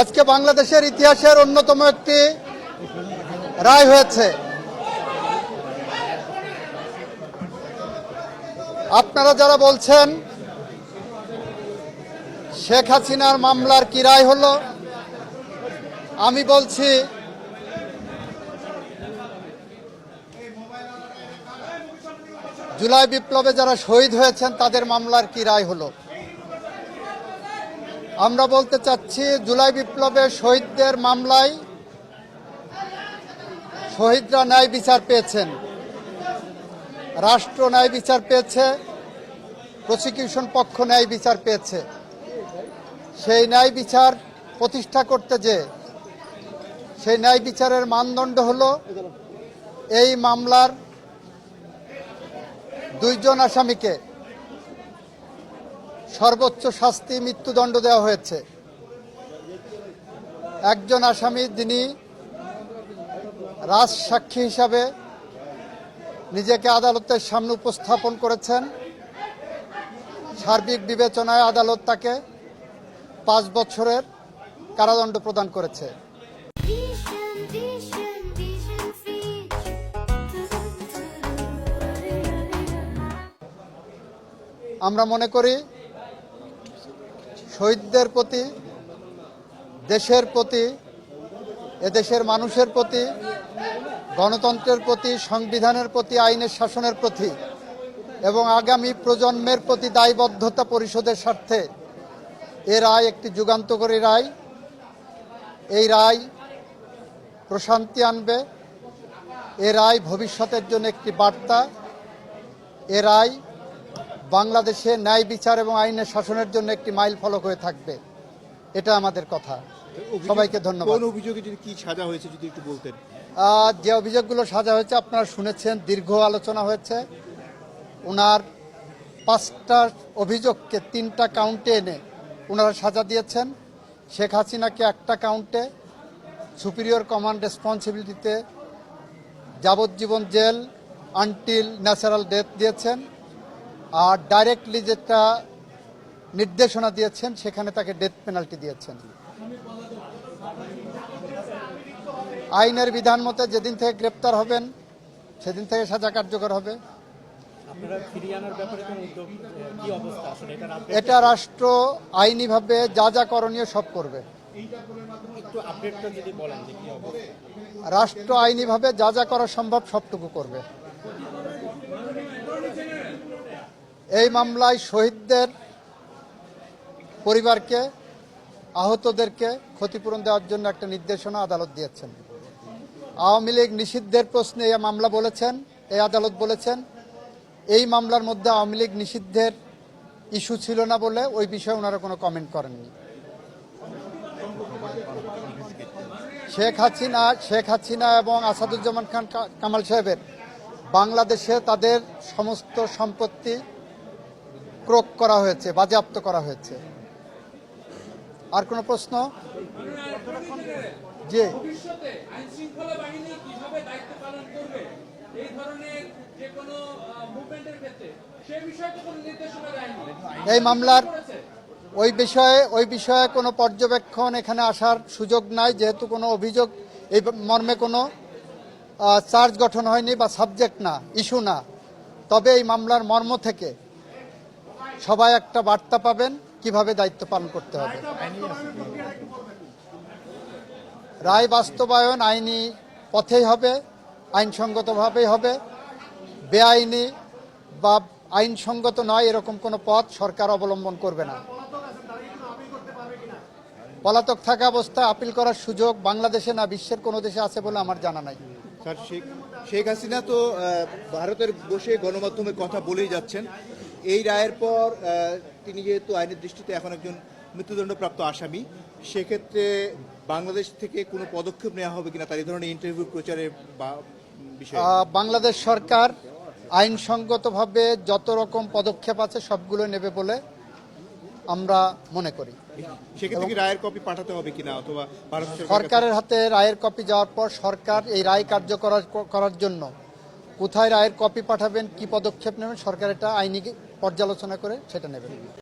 আজকে বাংলাদেশের ইতিহাসের অন্যতম একটি রায় হয়েছে। আপনারা যারা বলছেন শেখ হাসিনার মামলার কি রায় হলো, আমি বলছি জুলাই বিপ্লবে যারা শহীদ হয়েছেন তাদের মামলার কি রায় হলো। আমরা বলতে চাচ্ছি জুলাই বিপ্লবে শহীদদের মামলায় শহীদরা ন্যায় বিচার পেয়েছেন, রাষ্ট্র ন্যায় বিচার পেয়েছে, প্রসিকিউশন পক্ষ ন্যায় বিচার পেয়েছে। সেই ন্যায় বিচার প্রতিষ্ঠা করতে যে সেই ন্যায় বিচারের মানদণ্ড হলো এই মামলার দুইজন আসামিকে সর্বোচ্চ শাস্তি মৃত্যুদণ্ড দেওয়া হয়েছে। একজন আসামি যিনি রাজসাক্ষী হিসাবে নিজেকে আদালতের সামনে উপস্থাপন করেছেন, সার্বিক বিবেচনায় আদালত তাকে 5 বছরের কারাদণ্ড প্রদান করেছে। আমরা মনে করি শহীদদের প্রতি, দেশের প্রতি, এদেশের মানুষের প্রতি, গণতন্ত্রের প্রতি, সংবিধানের প্রতি, আইনের শাসনের প্রতি এবং আগামী প্রজন্মের প্রতি দায়বদ্ধতা পরিশোধের স্বার্থে এ রায় একটি যুগান্তকারী রায়। এই রায় প্রশান্তি আনবে, এ রায় ভবিষ্যতের জন্য একটি বার্তা, এ রায় বাংলাদেশে ন্যায় বিচার এবং আইনের শাসনের জন্য একটি মাইল ফলক হয়ে থাকবে। এটা আমাদের কথা। সবাইকে ধন্যবাদ। কোন অভিযোগে কি সাজা হয়েছে যদি একটু বলতেন? যে অভিযোগগুলো সাজা হয়েছে আপনারা শুনেছেন, দীর্ঘ আলোচনা হয়েছে। ওনার 5টা অভিযোগকে 3টা কাউন্টে এনে ওনারা সাজা দিয়েছেন। শেখ হাসিনাকে একটা কাউন্টে সুপিরিয়র কমান্ড রেসপন্সিবিলিটিতে যাবজ্জীবন জেল আনটিল ন্যাচারাল ডেথ দিয়েছেন, আর ডাইরেক্টলি যেটা নির্দেশনা দিয়েছেন সেখানে তাকে ডেথ পেনাল্টি দিয়েছেন। আইনের বিধান মতে যেদিন থেকে গ্রেপ্তার হবেন সেদিন থেকে সাজা কার্যকর হবে। এটা রাষ্ট্র আইনিভাবে যা যা করণীয় সব করবে। রাষ্ট্র আইনিভাবে যা যা করা সম্ভব সবটুকু করবে। এই মামলায় শহীদদের পরিবারকে, আহতদেরকে ক্ষতিপূরণ দেওয়ার জন্য একটা নির্দেশনা আদালত দিয়েছেন। আওয়ামী লীগ নিষিদ্ধের প্রশ্নে এই মামলা বলেছেন, এই আদালত বলেছেন এই মামলার মধ্যে আওয়ামী লীগ নিষিদ্ধের ইস্যু ছিল না বলে ওই বিষয়ে ওনারা কোনো কমেন্ট করেননি। শেখ হাসিনা এবং আসাদুজ্জামান খান কামাল সাহেবের বাংলাদেশে তাদের সমস্ত সম্পত্তি ক্রোক করা হয়েছে, বাজেয়াপ্ত করা হয়েছে। আর কোনো প্রশ্ন? জি, এই মামলার ওই বিষয়ে কোনো পর্যবেক্ষণ এখানে আসার সুযোগ নাই, যেহেতু কোনো অভিযোগ এই মর্মে কোনো চার্জ গঠন হয়নি বা সাবজেক্ট না, ইস্যু না। তবে এই মামলার মর্ম থেকে সবাই একটা বার্তা পাবেন কিভাবে দায়িত্ব পালন করতে হবে। রায় বাস্তবায়ন আইনি পথেই হবে, আইনসঙ্গতভাবেই হবে। বেআইনি বা আইনসঙ্গত নয় এরকম কোনো পথ সরকার অবলম্বন করবে না। পলাতক থাকা অবস্থায় আপিল করার সুযোগ বাংলাদেশে না বিশ্বের কোনো দেশে আছে বলে আমার জানা নাই। স্যার, শেখ হাসিনা তো ভারতের বসে গণমাধ্যমে কথা বলেই যাচ্ছেন। এই রায়ের পর তিনি যেহেতু আইনের দৃষ্টিতে এখন একজন মৃত্যুদণ্ডপ্রাপ্ত আসামি, সেক্ষেত্রে বাংলাদেশ থেকে কোনো পদক্ষেপ নেওয়া হবে কিনা তার এই ধরনের ইন্টারভিউ প্রচারের বিষয়ে? বাংলাদেশ সরকার আইনসঙ্গতভাবে যত রকম পদক্ষেপ আছে সবগুলো নেবে বলে আমরা মনে করি। সেক্ষেত্রে কি রায়ের কপি পাঠাতে হবে কিনা, অথবা সরকারের হাতে রায়ের কপি যাওয়ার পর সরকার এই রায় কার্যকর করার জন্য কোথায় রায়ের কপি পাঠাবেন, কি পদক্ষেপ নেবেন, সরকার এটা আইনি পর্যালোচনা করে সেটা নেবেন।